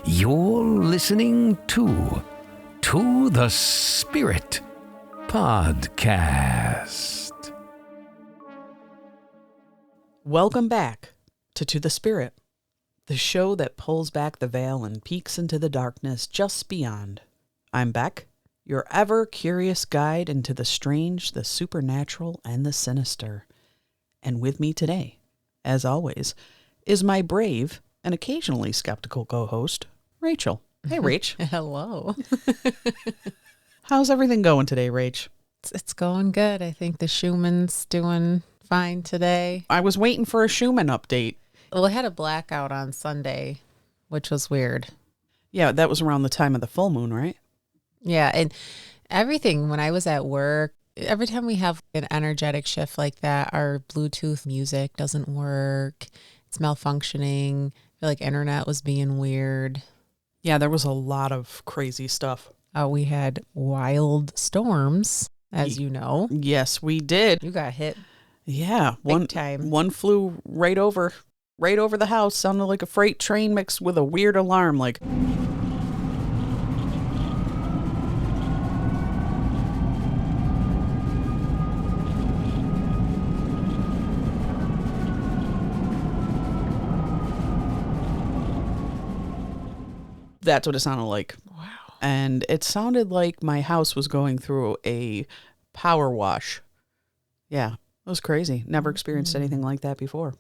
You're listening to the Spirit Podcast. Welcome back to the Spirit, the show that pulls back the veil and peeks into the darkness just beyond. I'm Beck, your ever-curious guide into the strange, the supernatural, and the sinister. And with me today, as always, is my brave and occasionally skeptical co-host, Rachel. Hey, Rach. Hello. How's everything going today, Rach? It's going good. I think the Schumann's doing fine today. I was waiting for a Schumann update. Well, I had a blackout on Sunday, which was weird. Yeah, that was around the time of the full moon, right? Yeah, and everything, when I was at work, every time we have an energetic shift like that, our Bluetooth music doesn't work. It's malfunctioning. I feel like internet was being weird. Yeah, there was a lot of crazy stuff. We had wild storms, as you know. Yes, we did. You got hit. Yeah, Big time. One flew right over the house. Sounded like a freight train mixed with a weird alarm, like. That's what it sounded like. Wow. And it sounded like my house was going through a power wash. Yeah, it was crazy. Never experienced anything like that before.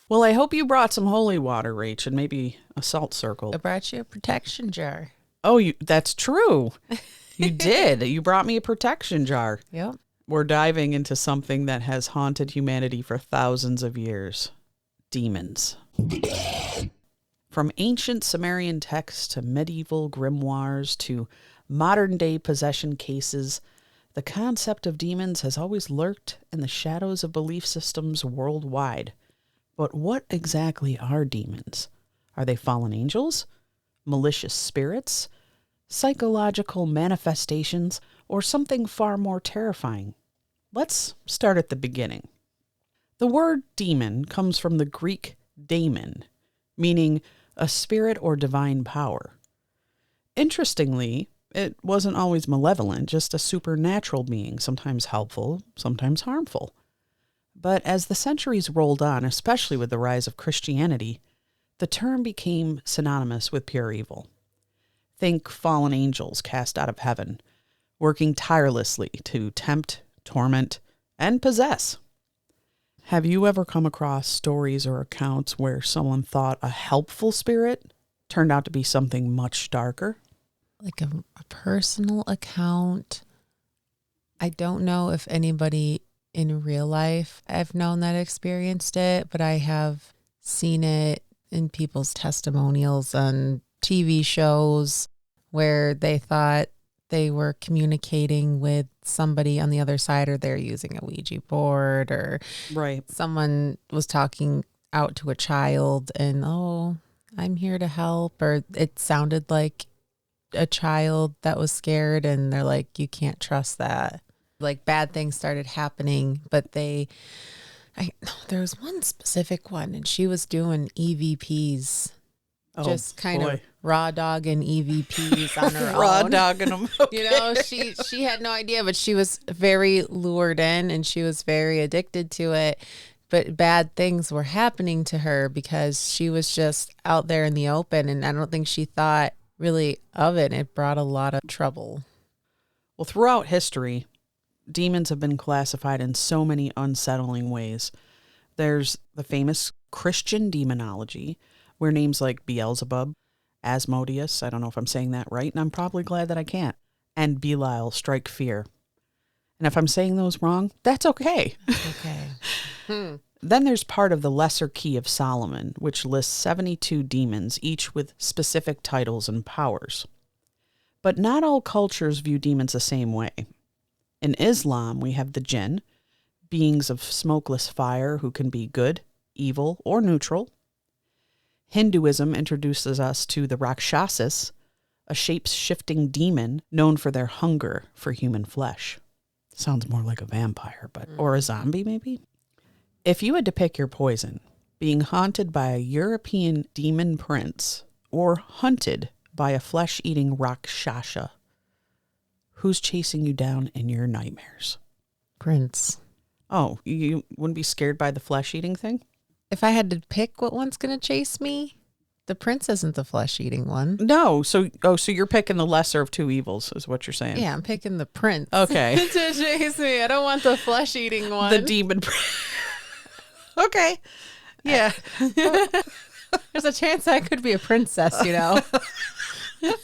Well, I hope you brought some holy water, Rach, and maybe a salt circle. I brought you a protection jar. Oh, that's true. You did. You brought me a protection jar. Yep. We're diving into something that has haunted humanity for thousands of years. Demons. From ancient Sumerian texts to medieval grimoires to modern-day possession cases, the concept of demons has always lurked in the shadows of belief systems worldwide. But what exactly are demons? Are they fallen angels? Malicious spirits? Psychological manifestations? Or something far more terrifying? Let's start at the beginning. The word demon comes from the Greek daemon, meaning a spirit or divine power. Interestingly, it wasn't always malevolent, just a supernatural being, sometimes helpful, sometimes harmful. But as the centuries rolled on, especially with the rise of Christianity, the term became synonymous with pure evil. Think fallen angels cast out of heaven, working tirelessly to tempt, torment, and possess. Have you ever come across stories or accounts where someone thought a helpful spirit turned out to be something much darker? Like a personal account. I don't know if anybody in real life I've known that experienced it, but I have seen it in people's testimonials on TV shows where they thought they were communicating with somebody on the other side, or they're using a Ouija board, or Right. someone was talking out to a child and, oh, I'm here to help. Or it sounded like a child that was scared, and they're like, you can't trust that. Like bad things started happening, but there was one specific one, and she was doing EVPs. Just kind of raw dogging EVPs on her own. Raw dogging them. Okay. You know, she had no idea, but she was very lured in and she was very addicted to it. But bad things were happening to her because she was just out there in the open, and I don't think she thought really of it. It brought a lot of trouble. Well, throughout history, demons have been classified in so many unsettling ways. There's the famous Christian demonology, where names like Beelzebub, Asmodeus, I don't know if I'm saying that right, and I'm probably glad that I can't, and Belial strike fear. And if I'm saying those wrong, that's okay. Okay. Then there's part of the Lesser Key of Solomon, which lists 72 demons, each with specific titles and powers. But not all cultures view demons the same way. In Islam, we have the jinn, beings of smokeless fire who can be good, evil, or neutral. Hinduism introduces us to the Rakshasas, a shape-shifting demon known for their hunger for human flesh. Sounds more like a vampire, or a zombie maybe? If you had to pick your poison, being haunted by a European demon prince, or hunted by a flesh-eating rakshasa. Who's chasing you down in your nightmares? Prince. Oh, you wouldn't be scared by the flesh-eating thing? If I had to pick what one's going to chase me, the prince isn't the flesh-eating one. No, so you're picking the lesser of two evils, is what you're saying. Yeah, I'm picking the prince. Okay. To chase me. I don't want the flesh-eating one. The demon prince. Okay. Yeah. There's a chance I could be a princess, you know.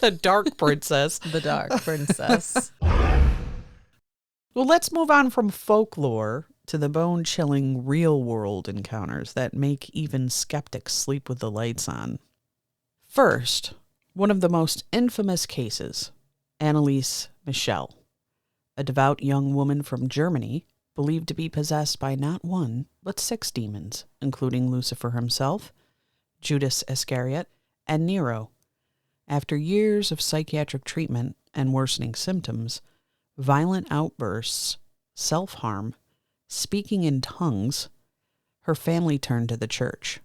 The dark princess. The dark princess. Well, let's move on from folklore to the bone-chilling real-world encounters that make even skeptics sleep with the lights on. First, one of the most infamous cases, Anneliese Michel, a devout young woman from Germany, believed to be possessed by not one, but 6 demons, including Lucifer himself, Judas Iscariot, and Nero. After years of psychiatric treatment and worsening symptoms, violent outbursts, self-harm, speaking in tongues, her family turned to the church.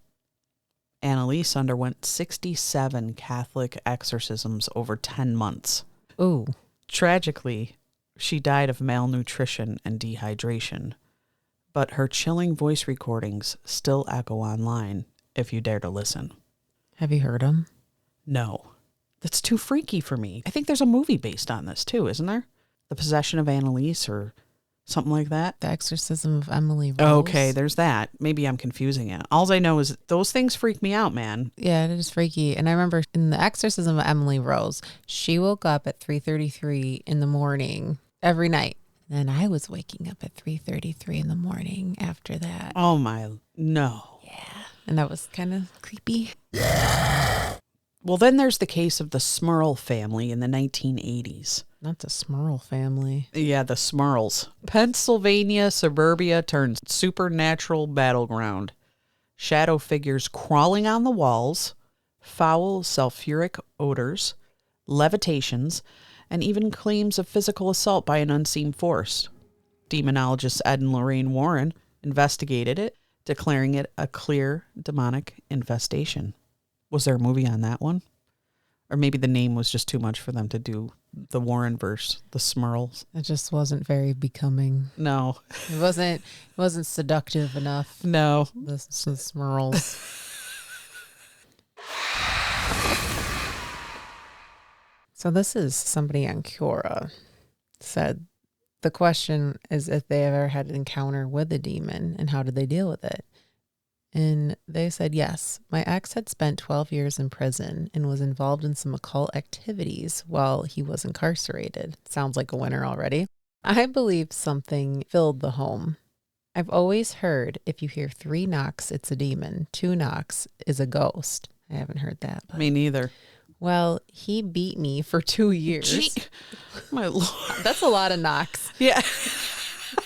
Anneliese underwent 67 Catholic exorcisms over 10 months. Ooh. Tragically, she died of malnutrition and dehydration, but her chilling voice recordings still echo online if you dare to listen. Have you heard him? No. That's too freaky for me. I think there's a movie based on this too, isn't there? The Possession of Anneliese or something like that. The Exorcism of Emily Rose. Okay, there's that. Maybe I'm confusing it. All I know is those things freak me out, man. Yeah, it is freaky. And I remember in the Exorcism of Emily Rose, she woke up at 3:33 in the morning every night. And I was waking up at 3:33 in the morning after that. Oh my, no. Yeah. And that was kind of creepy. Well, then there's the case of the Smurl family in the 1980s. Not the Smurl family. Yeah, the Smurls. Pennsylvania suburbia turns supernatural battleground. Shadow figures crawling on the walls, foul sulfuric odors, levitations, and even claims of physical assault by an unseen force. Demonologist Ed and Lorraine Warren investigated it, declaring it a clear demonic infestation. Was there a movie on that one? Or maybe the name was just too much for them to do the Warren verse, the Smurls. It just wasn't very becoming. No. It wasn't seductive enough. No. The Smurls. So this is somebody on Quora said, the question is if they ever had an encounter with a demon and how did they deal with it? And they said, yes, my ex had spent 12 years in prison and was involved in some occult activities while he was incarcerated. Sounds like a winner already. I believe something filled the home. I've always heard if you hear 3 knocks, it's a demon. 2 knocks is a ghost. I haven't heard that. But... Me neither. Well, he beat me for 2 years. Gee, my Lord. That's a lot of knocks. Yeah.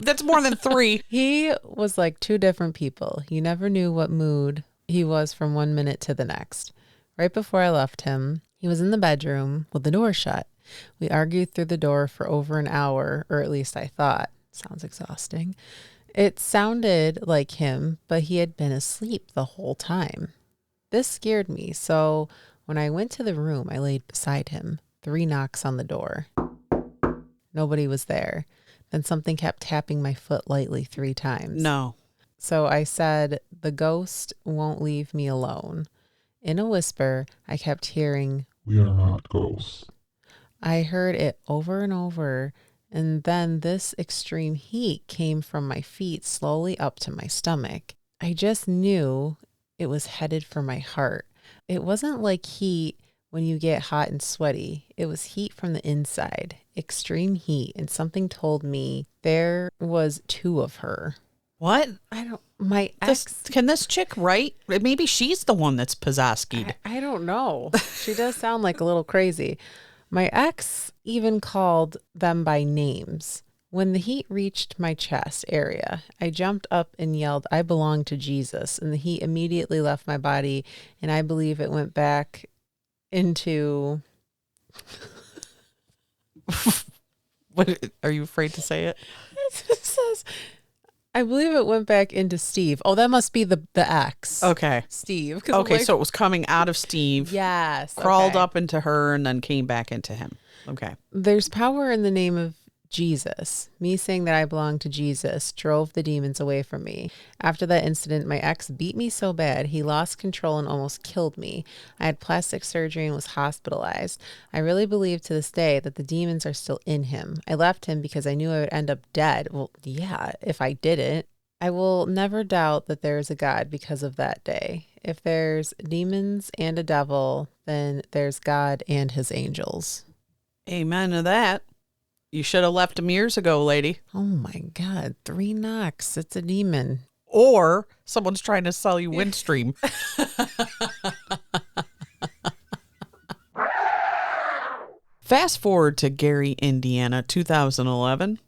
That's more than 3. He was like 2 different people. You never knew what mood he was from one minute to the next. Right before I left him, he was in the bedroom with the door shut. We argued through the door for over an hour, or at least I thought. Sounds exhausting. It sounded like him, but he had been asleep the whole time. This scared me, so when I went to the room, I laid beside him. 3 knocks on the door. Nobody was there. Then something kept tapping my foot lightly 3 times. No. So I said, the ghost won't leave me alone. In a whisper, I kept hearing, "We are not ghosts." I heard it over and over, and then this extreme heat came from my feet slowly up to my stomach. I just knew it was headed for my heart. It wasn't like heat when you get hot and sweaty. It was heat from the inside, extreme heat, and something told me there was 2 of her. What? My ex. Can this chick write? Maybe she's the one that's possessed. I don't know. She does sound like a little crazy. My ex even called them by names. When the heat reached my chest area, I jumped up and yelled, I belong to Jesus. And the heat immediately left my body. And I believe it went back into... What, are you afraid to say it? It says, I believe it went back into Steve. Oh, that must be the ex. Okay. Steve. Okay, so it was coming out of Steve. Yes. Crawled up into her and then came back into him. Okay. There's power in the name of Jesus. Me saying that I belong to Jesus drove the demons away from me. After that incident, my ex beat me so bad, he lost control and almost killed me. I had plastic surgery and was hospitalized. I really believe to this day that the demons are still in him. I left him because I knew I would end up dead. Well, yeah, if I didn't. I will never doubt that there is a God because of that day. If there's demons and a devil, then there's God and his angels. Amen to that. You should have left him years ago, lady. Oh my God, 3 knocks. It's a demon. Or someone's trying to sell you Windstream. Fast forward to Gary, Indiana, 2011.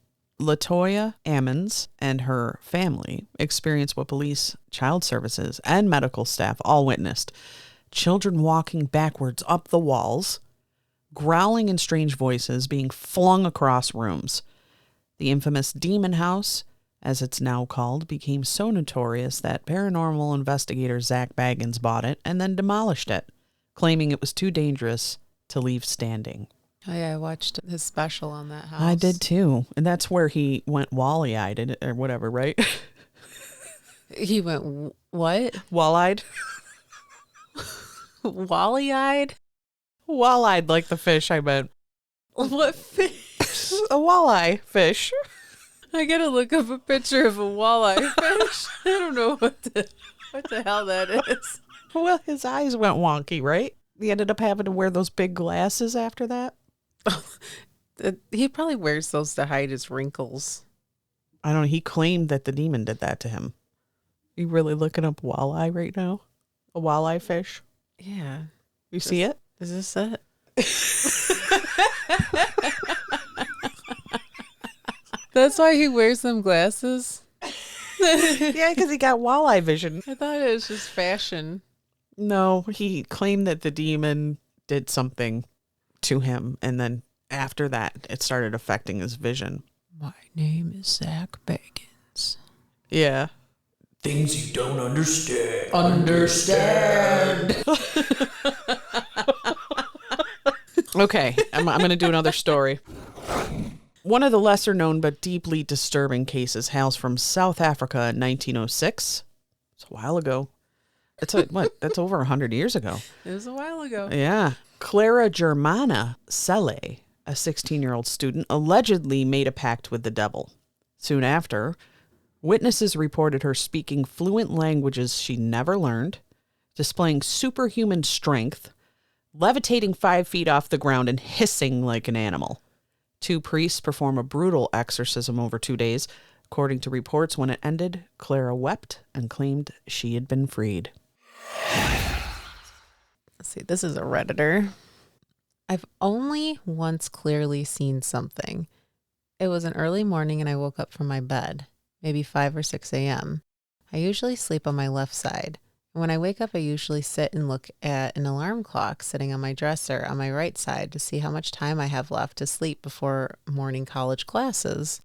LaToya Ammons and her family experienced what police, child services, and medical staff all witnessed. Children walking backwards up the walls, growling in strange voices, being flung across rooms. The infamous Demon House, as it's now called, became so notorious that paranormal investigator Zach Baggins bought it and then demolished it, claiming it was too dangerous to leave standing. Oh yeah, I watched his special on that house. I did too. And that's where he went wally-eyed or whatever, right? He went, what? Wall-eyed? Wally-eyed? Wall-eyed like the fish, I meant. What fish? A walleye fish. I gotta look up a picture of a walleye fish. I don't know what the hell that is. Well, his eyes went wonky, right? He ended up having to wear those big glasses after that. He probably wears those to hide his wrinkles. I don't know. He claimed that the demon did that to him. You really looking up walleye right now? A walleye fish? Yeah. You see it? Is this it? That's why he wears them glasses? Yeah, because he got walleye vision. I thought it was just fashion. No, he claimed that the demon did something to him, and then after that, it started affecting his vision. My name is Zach Baggins. Yeah. Things you don't understand. Understand. Okay, I'm going to do another story. One of the lesser known but deeply disturbing cases hails from South Africa in 1906. It's a while ago. That's over 100 years ago. It was a while ago. Yeah. Clara Germana Selle, a 16-year-old student, allegedly made a pact with the devil. Soon after, witnesses reported her speaking fluent languages she never learned, displaying superhuman strength, levitating 5 feet off the ground, and hissing like an animal. 2 priests perform a brutal exorcism over 2 days. According to reports, when it ended, Clara wept and claimed she had been freed. Let's see, this is a Redditor. I've only once clearly seen something. It was an early morning and I woke up from my bed, maybe 5 or 6 a.m. I usually sleep on my left side. When I wake up, I usually sit and look at an alarm clock sitting on my dresser on my right side to see how much time I have left to sleep before morning college classes.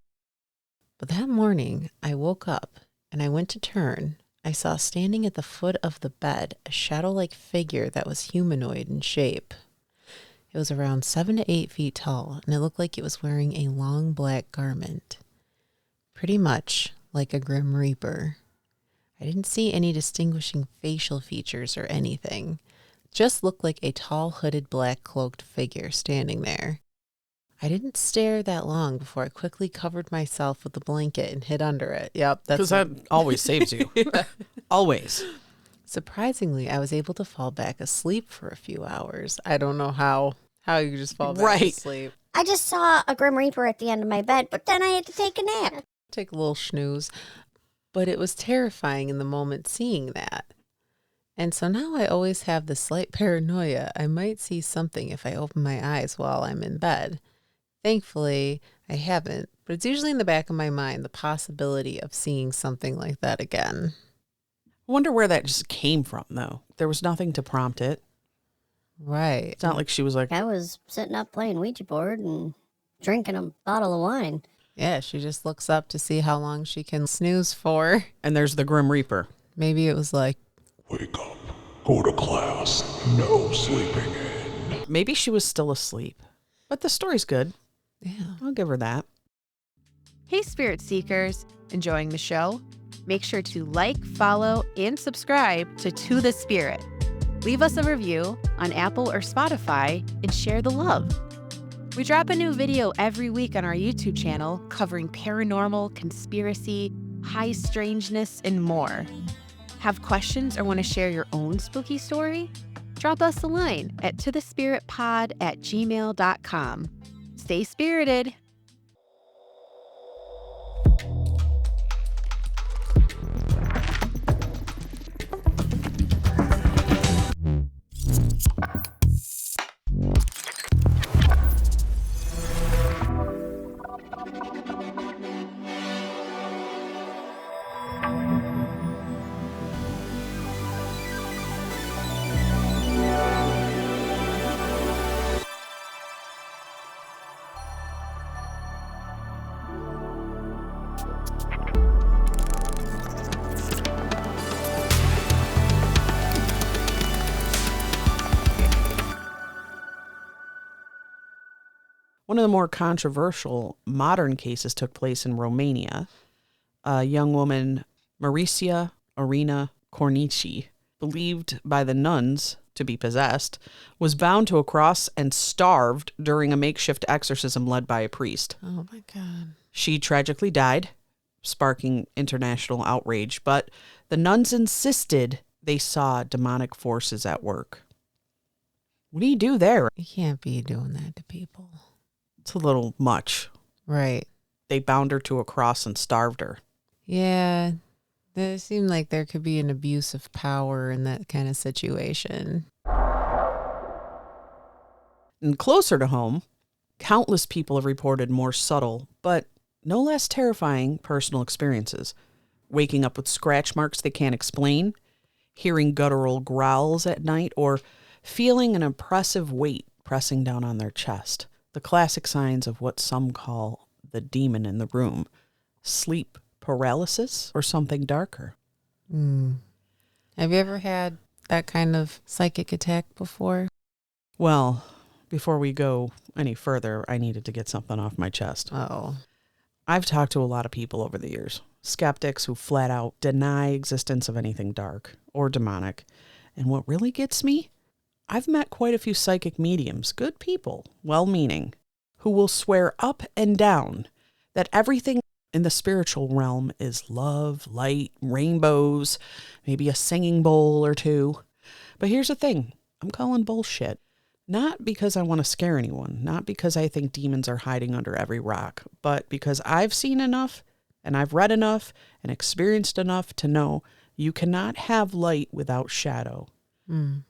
But that morning, I woke up and I went to turn. I saw standing at the foot of the bed a shadow-like figure that was humanoid in shape. It was around 7 to 8 feet tall, and it looked like it was wearing a long black garment. Pretty much like a Grim Reaper. I didn't see any distinguishing facial features or anything. Just looked like a tall, hooded, black cloaked figure standing there. I didn't stare that long before I quickly covered myself with a blanket and hid under it. Yep, Because that always saves you. Yeah. Always. Surprisingly, I was able to fall back asleep for a few hours. I don't know how you just fall back Right. asleep. I just saw a Grim Reaper at the end of my bed, but then I had to take a nap. Take a little snooze. But it was terrifying in the moment seeing that. And so now I always have this slight paranoia. I might see something if I open my eyes while I'm in bed. Thankfully, I haven't, but it's usually in the back of my mind, the possibility of seeing something like that again. I wonder where that just came from, though. There was nothing to prompt it. Right. It's not like she was like, I was sitting up playing Ouija board and drinking a bottle of wine. Yeah, she just looks up to see how long she can snooze for. And there's the Grim Reaper. Maybe it was like, Wake up. Go to class. No sleeping in. Maybe she was still asleep. But the story's good. yeah. I'll give her that. Hey, Spirit Seekers. Enjoying the show? Make sure to like, follow, and subscribe to the Spirit. Leave us a review on Apple or Spotify and share the love. We drop a new video every week on our YouTube channel covering paranormal, conspiracy, high strangeness, and more. Have questions or want to share your own spooky story? Drop us a line at tothespiritpod@gmail.com. Stay spirited. One of the more controversial modern cases took place in Romania. A young woman, Maricia Arena Cornici, believed by the nuns to be possessed, was bound to a cross and starved during a makeshift exorcism led by a priest. Oh my God. She tragically died, sparking international outrage, but the nuns insisted they saw demonic forces at work. What do you do there? You can't be doing that to people. It's a little much. Right. They bound her to a cross and starved her. Yeah. There seemed like there could be an abuse of power in that kind of situation. And closer to home, countless people have reported more subtle, but no less terrifying personal experiences. Waking up with scratch marks they can't explain, hearing guttural growls at night, or feeling an oppressive weight pressing down on their chest. The classic signs of what some call the demon in the room. Sleep paralysis or something darker. Have you ever had that kind of psychic attack before? Well, before we go any further, I needed to get something off my chest. Oh. I've talked to a lot of people over the years. Skeptics who flat out deny existence of anything dark or demonic. And what really gets me? I've met quite a few psychic mediums, good people, well-meaning, who will swear up and down that everything in the spiritual realm is love, light, rainbows, maybe a singing bowl or two. But here's the thing, I'm calling bullshit. Not because I want to scare anyone, not because I think demons are hiding under every rock, but because I've seen enough and I've read enough and experienced enough to know you cannot have light without shadow.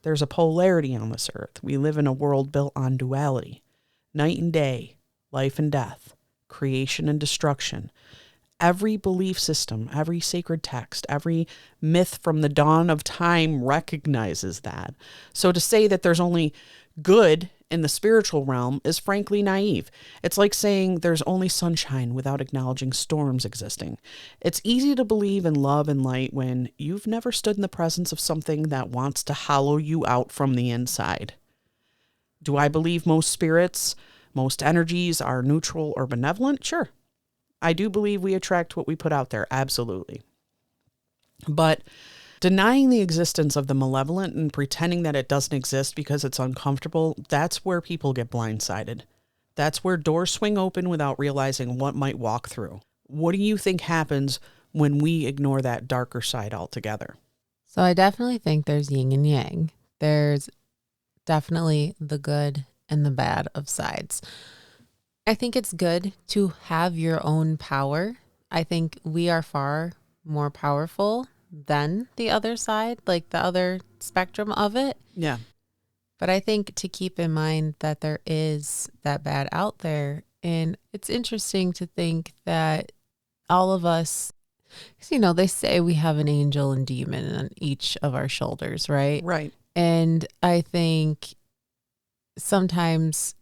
There's a polarity on this earth. We live in a world built on duality. Night and day, life and death, creation and destruction. Every belief system, every sacred text, every myth from the dawn of time recognizes that. So to say that there's only good in the spiritual realm is frankly naive. It's like saying there's only sunshine without acknowledging storms existing. It's easy to believe in love and light when you've never stood in the presence of something that wants to hollow you out from the inside. Do I believe most spirits, most energies are neutral or benevolent? Sure. I do believe we attract what we put out there. Absolutely. But denying the existence of the malevolent and pretending that it doesn't exist because it's uncomfortable, that's where people get blindsided. That's where doors swing open without realizing what might walk through. What do you think happens when we ignore that darker side altogether? So I definitely think there's yin and yang. There's definitely the good and the bad of sides. I think it's good to have your own power. I think we are far more powerful than the other side, like the other spectrum of it. Yeah. But I think to keep in mind that there is that bad out there. And it's interesting to think that all of us, 'cause, you know, they say we have an angel and demon on each of our shoulders, right? Right. And I think sometimes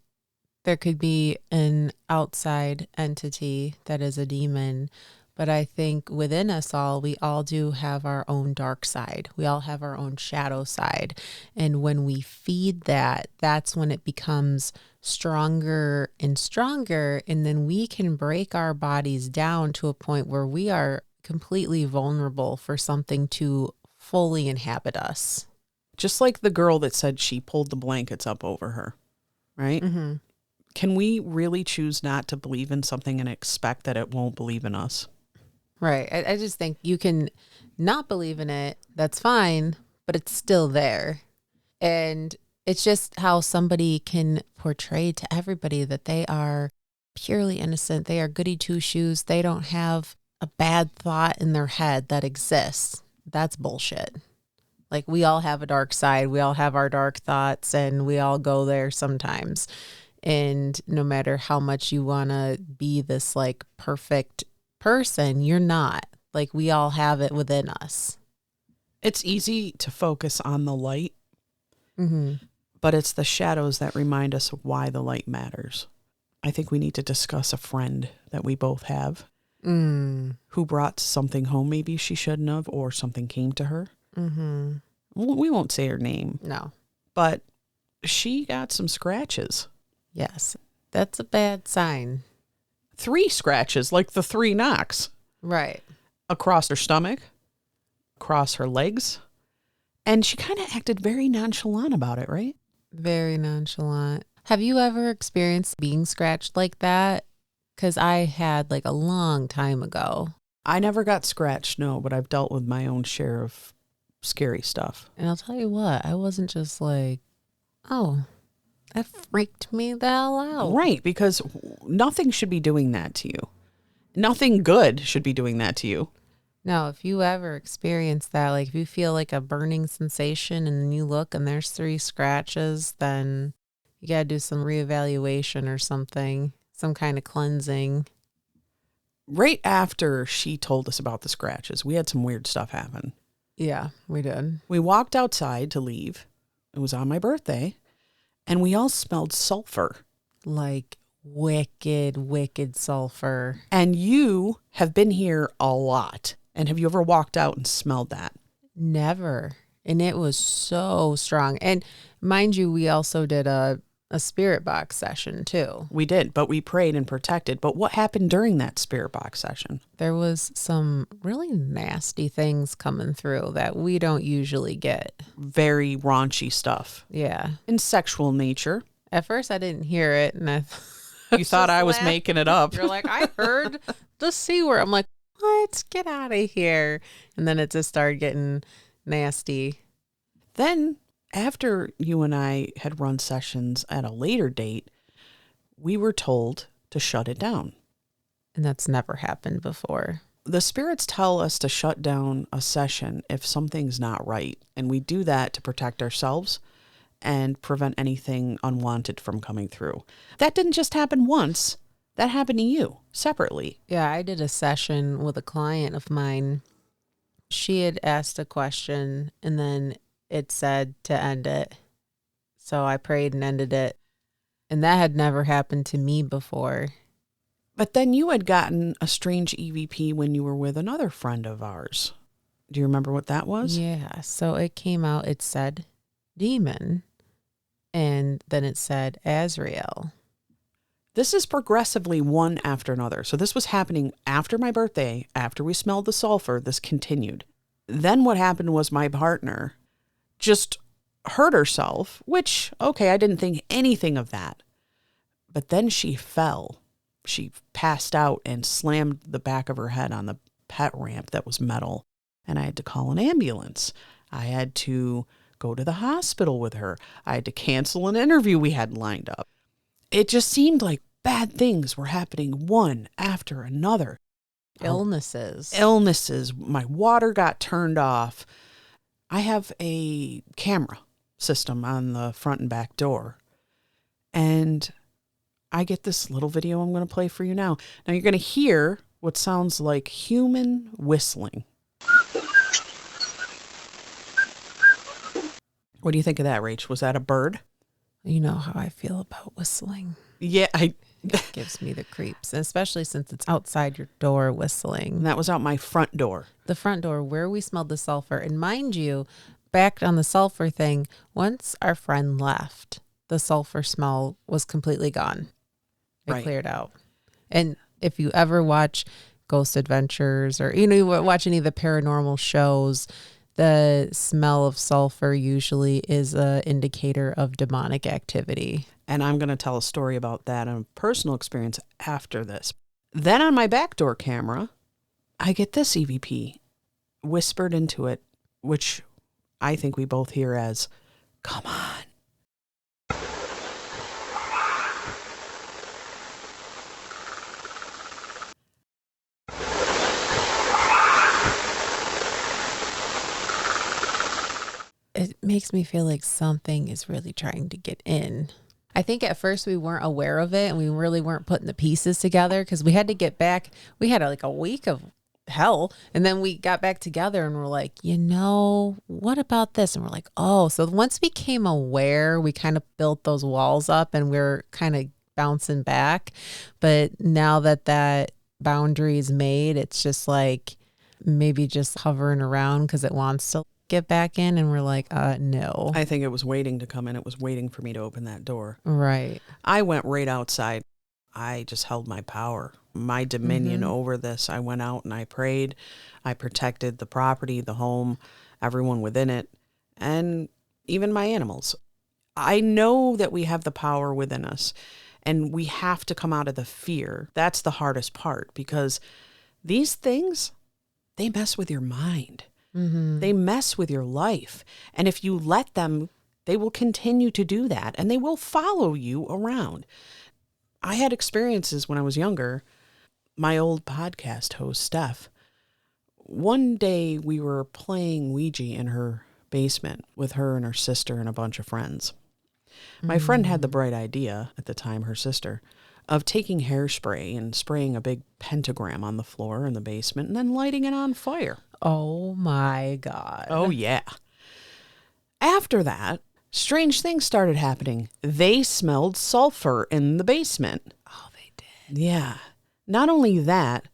there could be an outside entity that is a demon, but I think within us all, we all do have our own dark side. We all have our own shadow side. And when we feed that, that's when it becomes stronger and stronger. And then we can break our bodies down to a point where we are completely vulnerable for something to fully inhabit us. Just like the girl that said she pulled the blankets up over her, right? Mm-hmm. Can we really choose not to believe in something and expect that it won't believe in us? Right. I just think you can not believe in it. That's fine, but it's still there. And it's just how somebody can portray to everybody that they are purely innocent. They are goody two shoes. They don't have a bad thought in their head that exists. That's bullshit. Like, we all have a dark side. We all have our dark thoughts, and we all go there sometimes. And no matter how much you want to be this like perfect person, you're not. Like, we all have it within us. It's easy to focus on the light, Mm-hmm. but it's the shadows that remind us of why the light matters. I think we need to discuss a friend that we both have who brought something home maybe she shouldn't have, or something came to her. Mm-hmm. We won't say her name, No. but she got some scratches. Yes. That's a bad sign. 3 scratches, like the 3 knocks. Right. Across her stomach, across her legs. And she kind of acted very nonchalant about it, right? Very nonchalant. Have you ever experienced being scratched like that? Because I had like a long time ago. I never got scratched, no, but I've dealt with my own share of scary stuff. And I'll tell you what, I wasn't just like, oh, that freaked me the hell out. Right, because nothing should be doing that to you. Nothing good should be doing that to you. No, if you ever experience that, like if you feel like a burning sensation and then you look and there's 3 scratches, then you got to do some reevaluation or something, some kind of cleansing. Right after she told us about the scratches, we had some weird stuff happen. Yeah, we did. We walked outside to leave. It was on my birthday, and we all smelled sulfur. Like wicked, wicked sulfur. And you have been here a lot. And have you ever walked out and smelled that? Never. And it was so strong. And mind you, we also did a spirit box session too. We did, but we prayed and protected. But what happened during that spirit box session? There was some really nasty things coming through that we don't usually get. Very raunchy stuff. Yeah. In sexual nature. At first I didn't hear it and You thought I was making it up. You're like, I heard the C word. I'm like, what? Get out of here. And then it just started getting nasty. Then, after you and I had run sessions at a later date, we were told to shut it down. And that's never happened before. The spirits tell us to shut down a session if something's not right. And we do that to protect ourselves and prevent anything unwanted from coming through. That didn't just happen once. That happened to you separately. Yeah, I did a session with a client of mine. She had asked a question and then it said to end it. So I prayed and ended it. And that had never happened to me before. But then you had gotten a strange EVP when you were with another friend of ours. Do you remember what that was? Yeah, so it came out, it said demon, and then it said Azrael. This is progressively one after another. So this was happening after my birthday. After we smelled the sulfur, this continued. Then what happened was my partner just hurt herself, which, okay, I didn't think anything of that. But then she fell. She passed out and slammed the back of her head on the pet ramp that was metal. And I had to call an ambulance. I had to go to the hospital with her. I had to cancel an interview we had lined up. It just seemed like bad things were happening one after another. Illnesses. My water got turned off. I have a camera system on the front and back door. And I get this little video I'm going to play for you now. Now you're going to hear what sounds like human whistling. What do you think of that, Rach? Was that a bird? You know how I feel about whistling. Yeah, It gives me the creeps, especially since it's outside your door whistling. that was out my front door. The front door where we smelled the sulfur. And mind you, back on the sulfur thing, once our friend left, the sulfur smell was completely gone. It Right. cleared out. And if you ever watch Ghost Adventures or, you watch any of the paranormal shows, the smell of sulfur usually is an indicator of demonic activity. And I'm going to tell a story about that and a personal experience after this. Then on my backdoor camera, I get this EVP whispered into it, which I think we both hear as, "Come on." It makes me feel like something is really trying to get in. I think at first we weren't aware of it and we really weren't putting the pieces together because we had to get back. We had like a week of hell. And then we got back together and we're like, what about this? And we're like, oh, so once we became aware, we kind of built those walls up and we're kind of bouncing back. But now that boundary is made, it's just like maybe just hovering around because it wants to get back in. And we're like, no. I think it was waiting to come in. It was waiting for me to open that door. Right. I went right outside. I just held my power, my dominion over this. I went out and I prayed. I protected the property, the home, everyone within it, and even my animals. I know that we have the power within us and we have to come out of the fear. That's the hardest part because these things, they mess with your mind. They mess with your life. And if you let them, they will continue to do that and they will follow you around. I had experiences when I was younger. My old podcast host, Steph, one day we were playing Ouija in her basement with her and her sister and a bunch of friends. My friend had the bright idea at the time, her sister, of taking hairspray and spraying a big pentagram on the floor in the basement and then lighting it on fire. Oh my God. Oh, yeah. After that, strange things started happening. They smelled sulfur in the basement. Oh, they did. Yeah. Not only that,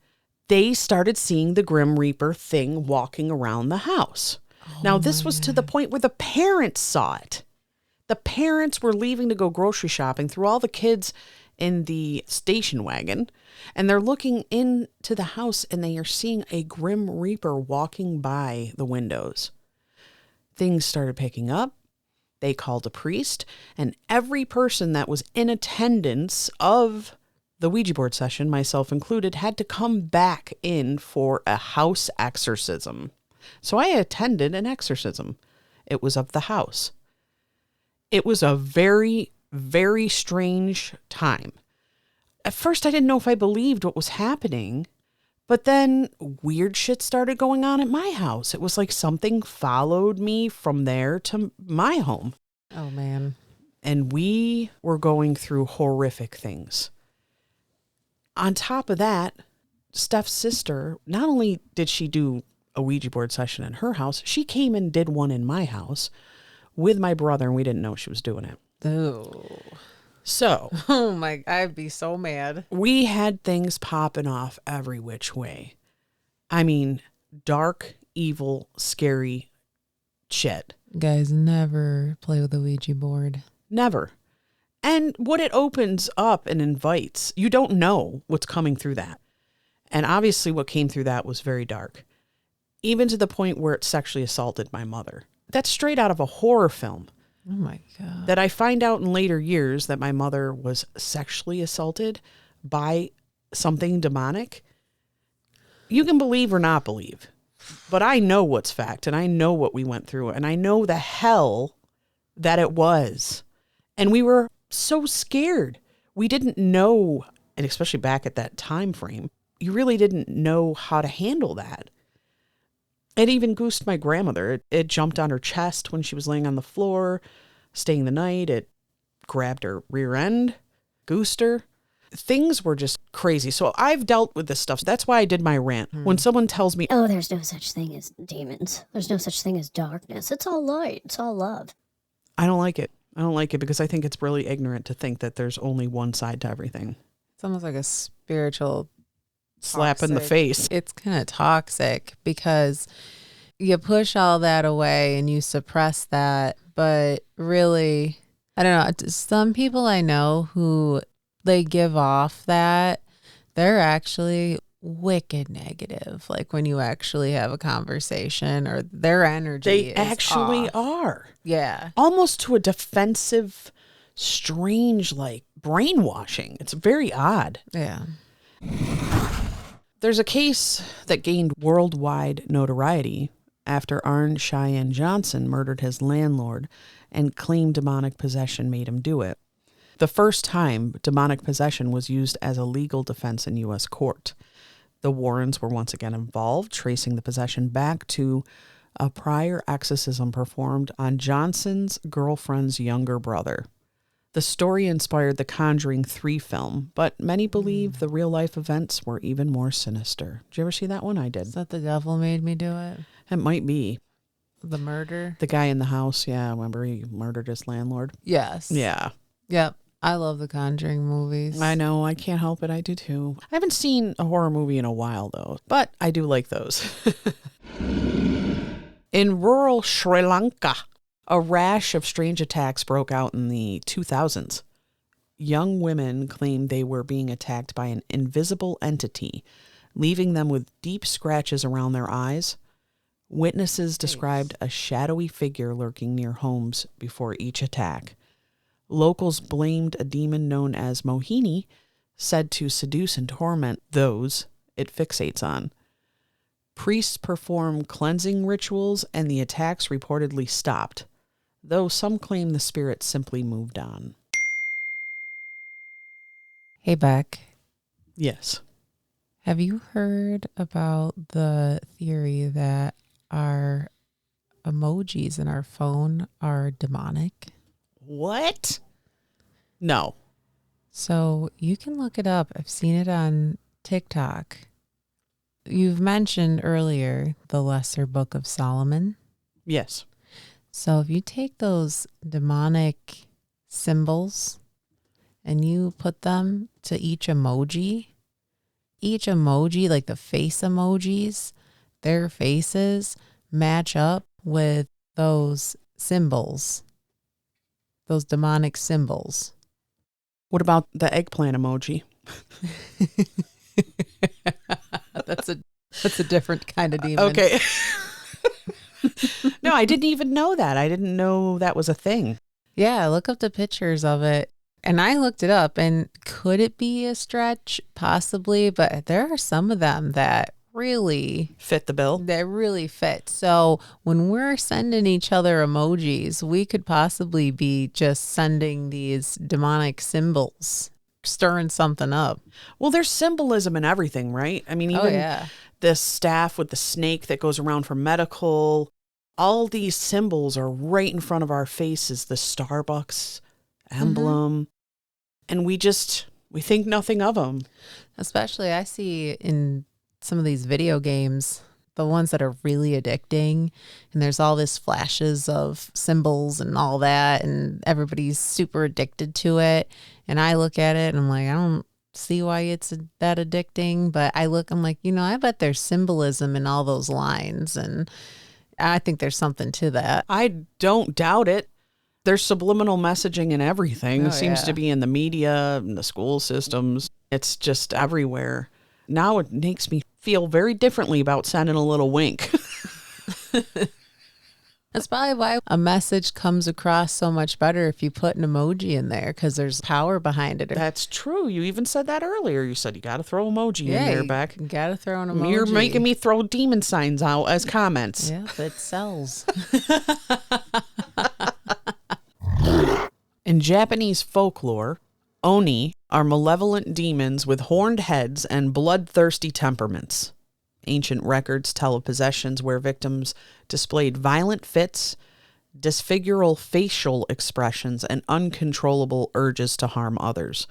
they started seeing the Grim Reaper thing walking around the house. Now, this was to the point where the parents saw it. The parents were leaving to go grocery shopping, threw all the kids in the station wagon, and they're looking into the house and they are seeing a Grim Reaper walking by the windows. Things started picking up. They called a priest, and every person that was in attendance of the Ouija board session, myself included, had to come back in for a house exorcism. So I attended an exorcism. It was of the house. It was a very, very strange time. At first, I didn't know if I believed what was happening, but then weird shit started going on at my house. It was like something followed me from there to my home. Oh, man. And we were going through horrific things. On top of that, Steph's sister, not only did she do a Ouija board session in her house, she came and did one in my house with my brother, and we didn't know she was doing it. Oh. So, Oh my, I'd be so mad. we had things popping off every which way. I mean, dark, evil, scary shit. Guys, never play with a Ouija board. Never. And what it opens up and invites, you don't know what's coming through that. And obviously what came through that was very dark. Even to the point where it sexually assaulted my mother. That's straight out of a horror film. Oh my God. That I find out in later years that my mother was sexually assaulted by something demonic. You can believe or not believe, but I know what's fact and I know what we went through and I know the hell that it was. And we were so scared. We didn't know, and especially back at that time frame, you really didn't know how to handle that. It even goosed my grandmother. It jumped on her chest when she was laying on the floor, staying the night. It grabbed her rear end, goosed her. Things were just crazy. So I've dealt with this stuff. That's why I did my rant. When someone tells me, Oh, there's no such thing as demons. There's no such thing as darkness. It's all light. It's all love. I don't like it. I don't like it because I think it's really ignorant to think that there's only one side to everything. It's almost like a spiritual Slap in the toxic- face. It's kind of toxic because you push all that away and you suppress that. But really, I don't know. Some people I know who they give off that they're actually wicked negative. Like when you actually have a conversation or their energy They is actually off. are. Yeah. Almost to a defensive, strange, like brainwashing. It's very odd. Yeah. There's a case that gained worldwide notoriety after Arne Cheyenne Johnson murdered his landlord and claimed demonic possession made him do it. The first time demonic possession was used as a legal defense in U.S. court. The Warrens were once again involved, tracing the possession back to a prior exorcism performed on Johnson's girlfriend's younger brother. The story inspired the Conjuring 3 film, but many believe the real-life events were even more sinister. Did you ever see that one? I did. Is that the devil made me do it? It might be. The murder? The guy in the house, yeah, remember he murdered his landlord? Yes. Yeah. Yep. I love the Conjuring movies. I know, I can't help it, I do too. I haven't seen a horror movie in a while, though, but I do like those. In rural Sri Lanka, a rash of strange attacks broke out in the 2000s. Young women claimed they were being attacked by an invisible entity, leaving them with deep scratches around their eyes. Witnesses described a shadowy figure lurking near homes before each attack. Locals blamed a demon known as Mohini, said to seduce and torment those it fixates on. Priests perform cleansing rituals, and the attacks reportedly stopped, though some claim the spirit simply moved on. Hey, Beck. Yes. Have you heard about the theory that our emojis in our phone are demonic? What? No. So you can look it up. I've seen it on TikTok. You've mentioned earlier the Lesser Book of Solomon. Yes. So if you take those demonic symbols and you put them to each emoji, like the face emojis, their faces match up with those symbols, those demonic symbols. What about the eggplant emoji? That's a different kind of demon. Okay. No, I didn't even know that. I didn't know that was a thing. Yeah, look up the pictures of it. And I looked it up, and could it be a stretch? Possibly, but there are some of them that really Fit the bill. fit. So when we're sending each other emojis, we could possibly be just sending these demonic symbols, stirring something up. Well, there's symbolism in everything, right? I mean, even this staff with the snake that goes around for medical, all these symbols are right in front of our faces, the Starbucks emblem. And we think nothing of them. Especially I see in some of these video games, the ones that are really addicting, and there's all this flashes of symbols and all that, and everybody's super addicted to it. And I look at it and I'm like, I don't see why it's that addicting, but I'm like, I bet there's symbolism in all those lines, and I think there's something to that. I don't doubt it. There's subliminal messaging in everything. Oh, It seems yeah. to be in the media, in the school systems. It's just everywhere. Now it makes me feel very differently about sending a little wink. That's probably why a message comes across so much better if you put an emoji in there, because there's power behind it. That's true. You even said that earlier. You said you got to throw emoji in there, Beck. You gotta throw an emoji. You're making me throw demon signs out as comments. Yeah, it sells. In Japanese folklore, oni are malevolent demons with horned heads and bloodthirsty temperaments. Ancient records tell of possessions where victims displayed violent fits, disfigural facial expressions, and uncontrollable urges to harm others.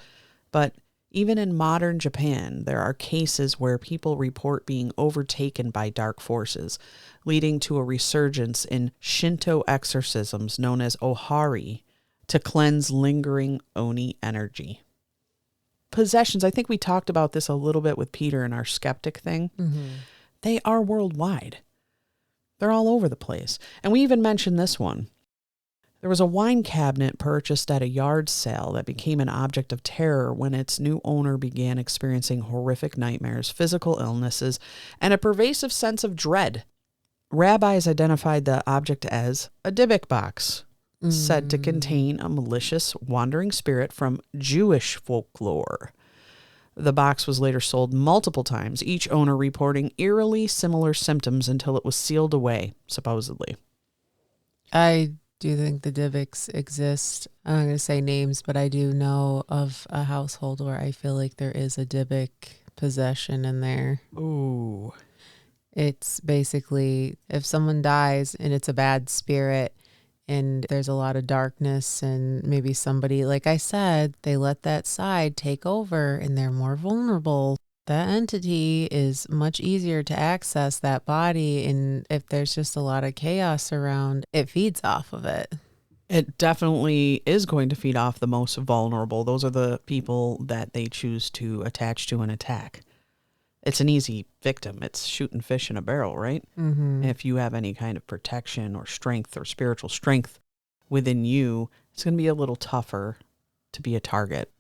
But even in modern Japan, there are cases where people report being overtaken by dark forces, leading to a resurgence in Shinto exorcisms known as ohari, to cleanse lingering Oni energy. Possessions, I think we talked about this a little bit with Peter in our skeptic thing. Mm-hmm. They are worldwide. They're all over the place. And we even mentioned this one. There was a wine cabinet purchased at a yard sale that became an object of terror when its new owner began experiencing horrific nightmares, physical illnesses, and a pervasive sense of dread. Rabbis identified the object as a Dybbuk box, said to contain a malicious wandering spirit from Jewish folklore. The box was later sold multiple times, each owner reporting eerily similar symptoms until it was sealed away, supposedly. I do think the Dybbuks exist. I'm not going to say names, but I do know of a household where I feel like there is a Dybbuk possession in there. Ooh. It's basically if someone dies and it's a bad spirit and there's a lot of darkness and maybe somebody, like I said, they let that side take over and they're more vulnerable. That entity is much easier to access that body. And if there's just a lot of chaos around, it feeds off of it. It definitely is going to feed off the most vulnerable. Those are the people that they choose to attach to and attack. It's an easy victim. It's shooting fish in a barrel, right? Mm-hmm. If you have any kind of protection or strength or spiritual strength within you, it's going to be a little tougher to be a target.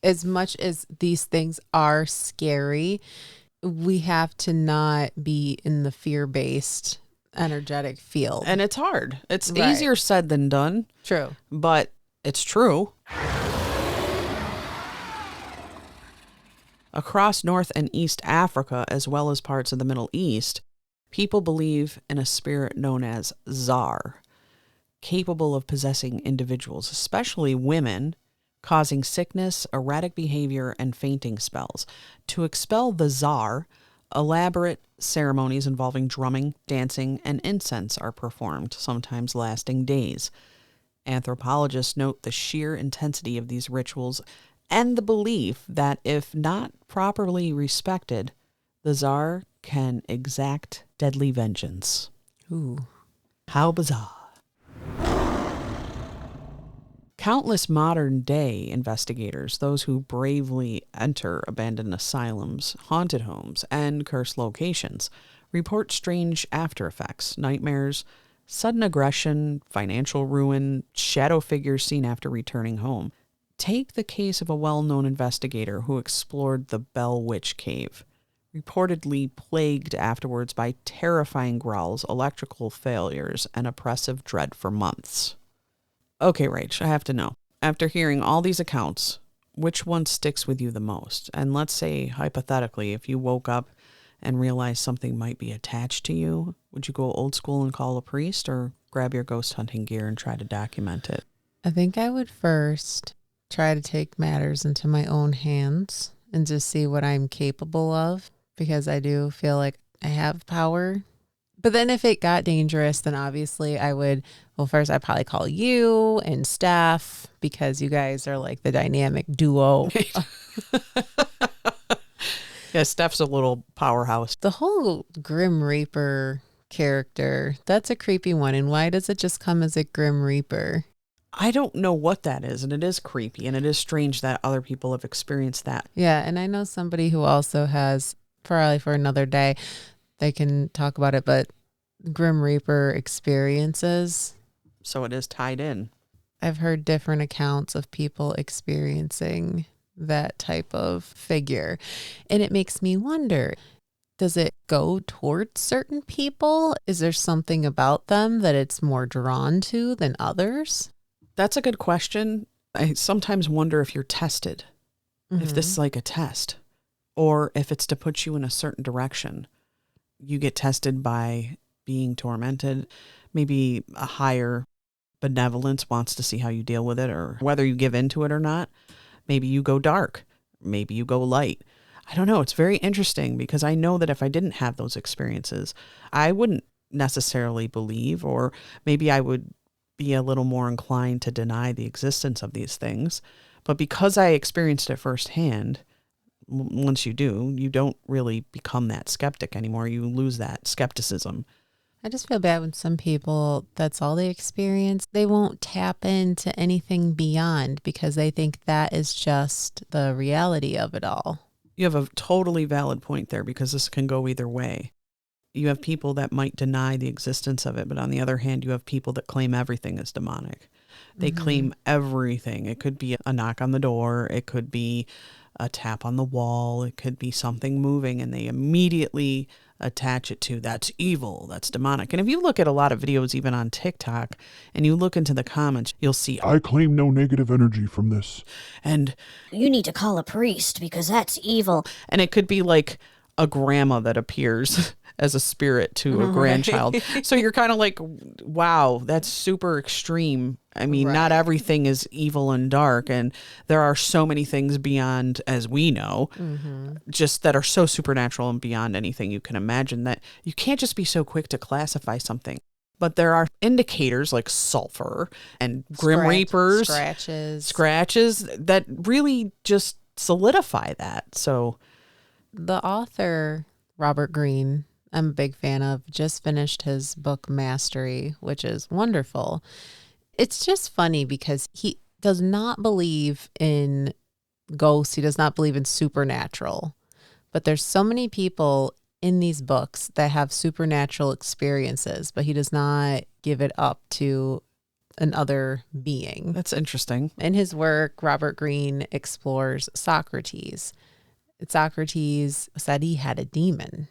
As much as these things are scary, we have to not be in the fear-based energetic field. And it's hard. It's Right. easier said than done, True. but it's true. Across North and East Africa, as well as parts of the Middle East, people believe in a spirit known as Zar, capable of possessing individuals, especially women, causing sickness, erratic behavior, and fainting spells. To expel the Zar, elaborate ceremonies involving drumming, dancing, and incense are performed, sometimes lasting days. Anthropologists note the sheer intensity of these rituals and the belief that if not properly respected, the Zar can exact deadly vengeance. Ooh. How bizarre. Countless modern-day investigators, those who bravely enter abandoned asylums, haunted homes, and cursed locations, report strange after effects, nightmares, sudden aggression, financial ruin, shadow figures seen after returning home. Take the case of a well-known investigator who explored the Bell Witch Cave, reportedly plagued afterwards by terrifying growls, electrical failures, and oppressive dread for months. Okay, Rach, I have to know. After hearing all these accounts, which one sticks with you the most? And let's say, hypothetically, if you woke up and realized something might be attached to you, would you go old school and call a priest or grab your ghost hunting gear and try to document it? I think I would first try to take matters into my own hands and just see what I'm capable of, because I do feel like I have power. But then if it got dangerous, then obviously I would, well, first I'd probably call you and Steph, because you guys are like the dynamic duo. Yeah, Steph's a little powerhouse. The whole Grim Reaper character, that's a creepy one. And why does it just come as a Grim Reaper? I don't know what that is, and it is creepy, and it is strange that other people have experienced that. Yeah, and I know somebody who also has, probably for another day, they can talk about it, but Grim Reaper experiences. So it is tied in. I've heard different accounts of people experiencing that type of figure. And it makes me wonder, does it go towards certain people? Is there something about them that it's more drawn to than others? That's a good question. I sometimes wonder if you're tested, if this is like a test, or if it's to put you in a certain direction. You get tested by being tormented. Maybe a higher benevolence wants to see how you deal with it, or whether you give into it or not. Maybe you go dark. Maybe you go light. I don't know. It's very interesting, because I know that if I didn't have those experiences, I wouldn't necessarily believe, or maybe I would be a little more inclined to deny the existence of these things. But because I experienced it firsthand, once you do, you don't really become that skeptic anymore. You lose that skepticism. I just feel bad when some people, that's all they experience. They won't tap into anything beyond because they think that is just the reality of it all. You have a totally valid point there because this can go either way. You have people that might deny the existence of it, but on the other hand, you have people that claim everything is demonic. They claim everything. It could be a knock on the door. It could be a tap on the wall. It could be something moving, and they immediately attach it to that's evil, that's demonic. And if you look at a lot of videos, even on TikTok, and you look into the comments, you'll see, I claim no negative energy from this. and You need to call a priest because that's evil. and it could be like a grandma that appears as a spirit to a grandchild. So you're kind of like, wow, that's super extreme. I mean, not everything is evil and dark. And there are so many things beyond, as we know, just that are so supernatural and beyond anything you can imagine that you can't just be so quick to classify something. But there are indicators like sulfur and grim reapers, scratches that really just solidify that. So the author, Robert Greene, I'm a big fan of, just finished his book Mastery, which is wonderful. It's just funny because he does not believe in ghosts. He does not believe in supernatural. But there's so many people in these books that have supernatural experiences, but he does not give it up to another being. that's interesting. In his work, Robert Greene explores Socrates. Socrates said he had a demon.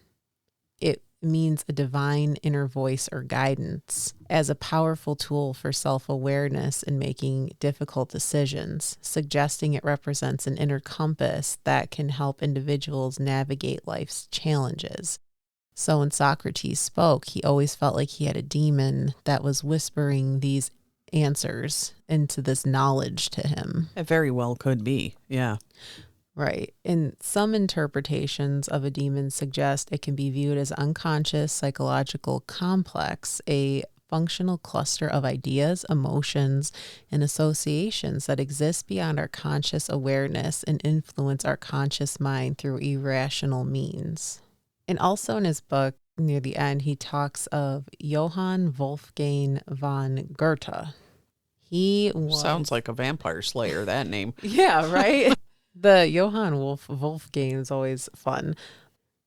It means a divine inner voice or guidance as a powerful tool for self-awareness and making difficult decisions, suggesting it represents an inner compass that can help individuals navigate life's challenges. So when Socrates spoke, he always felt like he had a demon that was whispering these answers into this knowledge to him. It very well could be. Yeah. Right. And some interpretations of a demon suggest it can be viewed as unconscious psychological complex, a functional cluster of ideas, emotions, and associations that exist beyond our conscious awareness and influence our conscious mind through irrational means. And also in his book, near the end, he talks of Johann Wolfgang von Goethe. He was... Sounds like a vampire slayer, that name. Yeah, right? The Johann Wolfgang is always fun.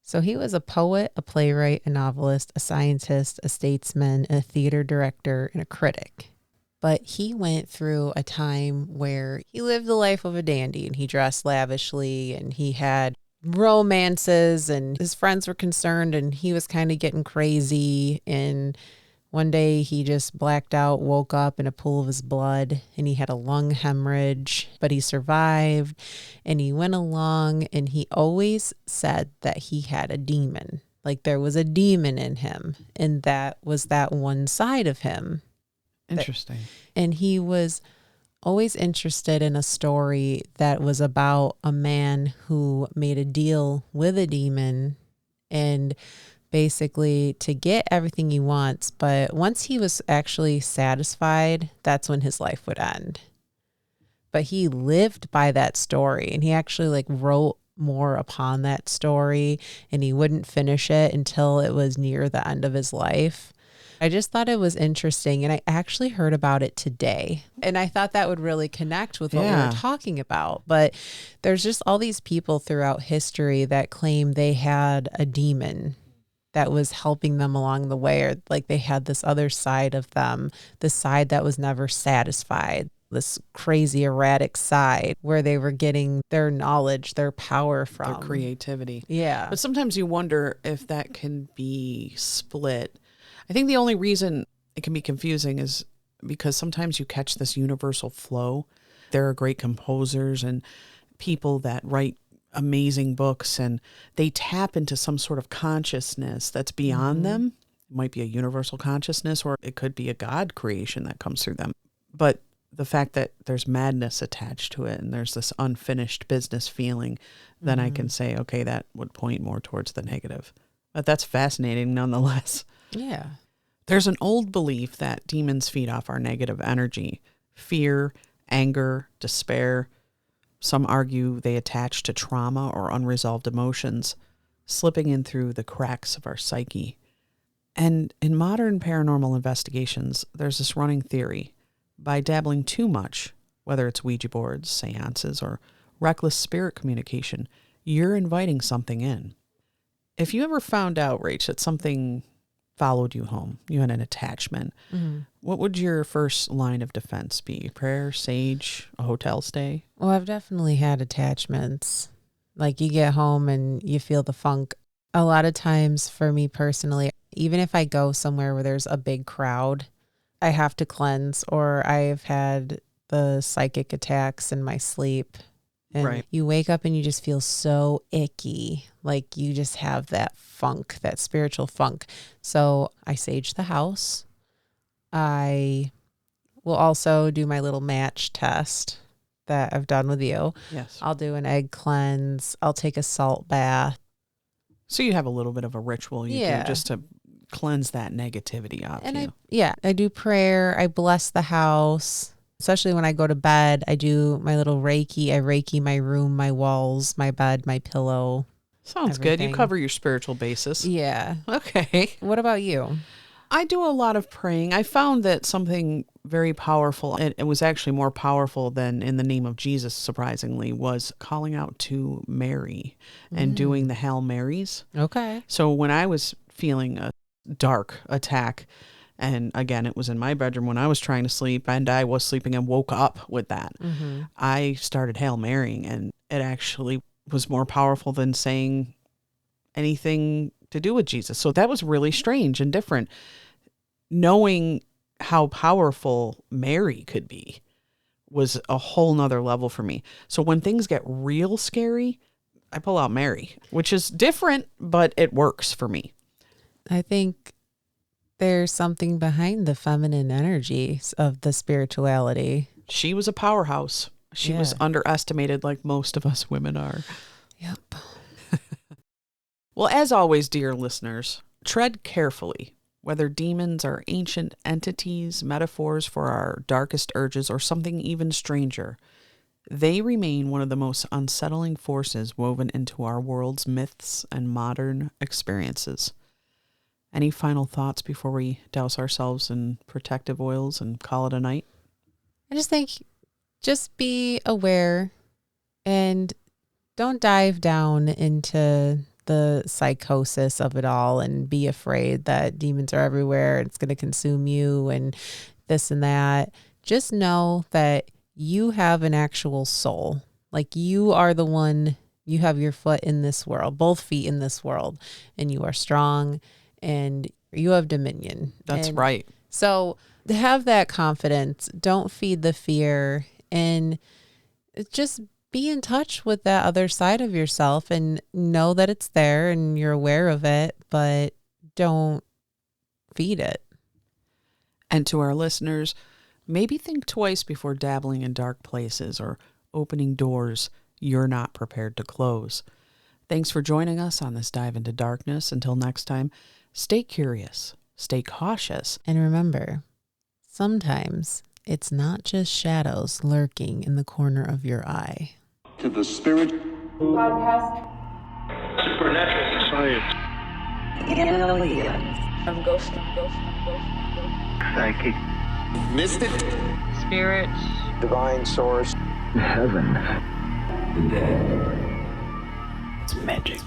So he was a poet, a playwright, a novelist, a scientist, a statesman, a theater director, and a critic. But he went through a time where he lived the life of a dandy and he dressed lavishly and he had romances and his friends were concerned and he was kind of getting crazy. And one day he just blacked out, woke up in a pool of his blood, and he had a lung hemorrhage, but he survived and he went along and he always said that he had a demon, like there was a demon in him. And that was that one side of him. Interesting. And he was always interested in a story that was about a man who made a deal with a demon and basically to get everything he wants. But once he was actually satisfied, that's when his life would end. But he lived by that story and he actually wrote more upon that story and he wouldn't finish it until it was near the end of his life. I just thought it was interesting and I actually heard about it today and I thought that would really connect with what we were talking about. But there's just all these people throughout history that claim they had a demon that was helping them along the way, or they had this other side of them, the side that was never satisfied, this crazy erratic side where they were getting their knowledge, their power from. Their creativity. Yeah. But sometimes you wonder if that can be split. I think the only reason it can be confusing is because sometimes you catch this universal flow. There are great composers and people that write amazing books and they tap into some sort of consciousness that's beyond them. It might be a universal consciousness or it could be a God creation that comes through them. But the fact that there's madness attached to it and there's this unfinished business feeling, then I can say, okay, that would point more towards the negative. But that's fascinating nonetheless. Yeah. There's an old belief that demons feed off our negative energy, fear, anger, despair. Some argue they attach to trauma or unresolved emotions, slipping in through the cracks of our psyche. And in modern paranormal investigations, there's this running theory. By dabbling too much, whether it's Ouija boards, seances, or reckless spirit communication, you're inviting something in. If you ever found out, Rach, that something followed you home, you had an attachment, what would your first line of defense be? Prayer, sage, a hotel stay? Well, I've definitely had attachments. Like you get home and you feel the funk. A lot of times for me personally, even if I go somewhere where there's a big crowd, I have to cleanse, or I've had the psychic attacks in my sleep. And Right. you wake up and you just feel so icky. Like you just have that funk, that spiritual funk. So I sage the house. I will also do my little match test that I've done with you. Yes. I'll do an egg cleanse. I'll take a salt bath. So you have a little bit of a ritual you Yeah. do just to cleanse that negativity out And of you. I do prayer. I bless the house. Especially when I go to bed, I do my little Reiki. I Reiki my room, my walls, my bed, my pillow. Sounds good. You everything. cover your spiritual basis. Yeah. Okay. What about you? I do a lot of praying. I found that something very powerful, and it was actually more powerful than in the name of Jesus, surprisingly, was calling out to Mary and doing the Hail Marys. Okay. So when I was feeling a dark attack, and again, it was in my bedroom when I was trying to sleep, and I was sleeping and woke up with that, I started Hail Marying, and it actually was more powerful than saying anything to do with Jesus. So that was really strange and different. Knowing how powerful Mary could be was a whole nother level for me. So when things get real scary, I pull out Mary, which is different, but it works for me. I think there's something behind the feminine energies of the spirituality. She was a powerhouse. She was Yeah. underestimated like most of us women are. Yep. Well, as always, dear listeners, tread carefully. Whether demons are ancient entities, metaphors for our darkest urges, or something even stranger, they remain one of the most unsettling forces woven into our world's myths and modern experiences. Any final thoughts before we douse ourselves in protective oils and call it a night? I just think just be aware and don't dive down into the psychosis of it all and be afraid that demons are everywhere and it's going to consume you and this and that. Just know that you have an actual soul. Like you are the one, you have your foot in this world, both feet in this world, and you are strong and you have dominion. That's And right. so to have that confidence, don't feed the fear, and just be in touch with that other side of yourself and know that it's there and you're aware of it, but don't feed it. And to our listeners, maybe think twice before dabbling in dark places or opening doors you're not prepared to close. Thanks for joining us on this dive into darkness. Until next time, stay curious, stay cautious. And remember, sometimes it's not just shadows lurking in the corner of your eye. To the spirit. Podcast. Supernatural science. I'm ghost. Psychic. Mystic. Spirits. Divine source. Heaven. The dead. It's magic.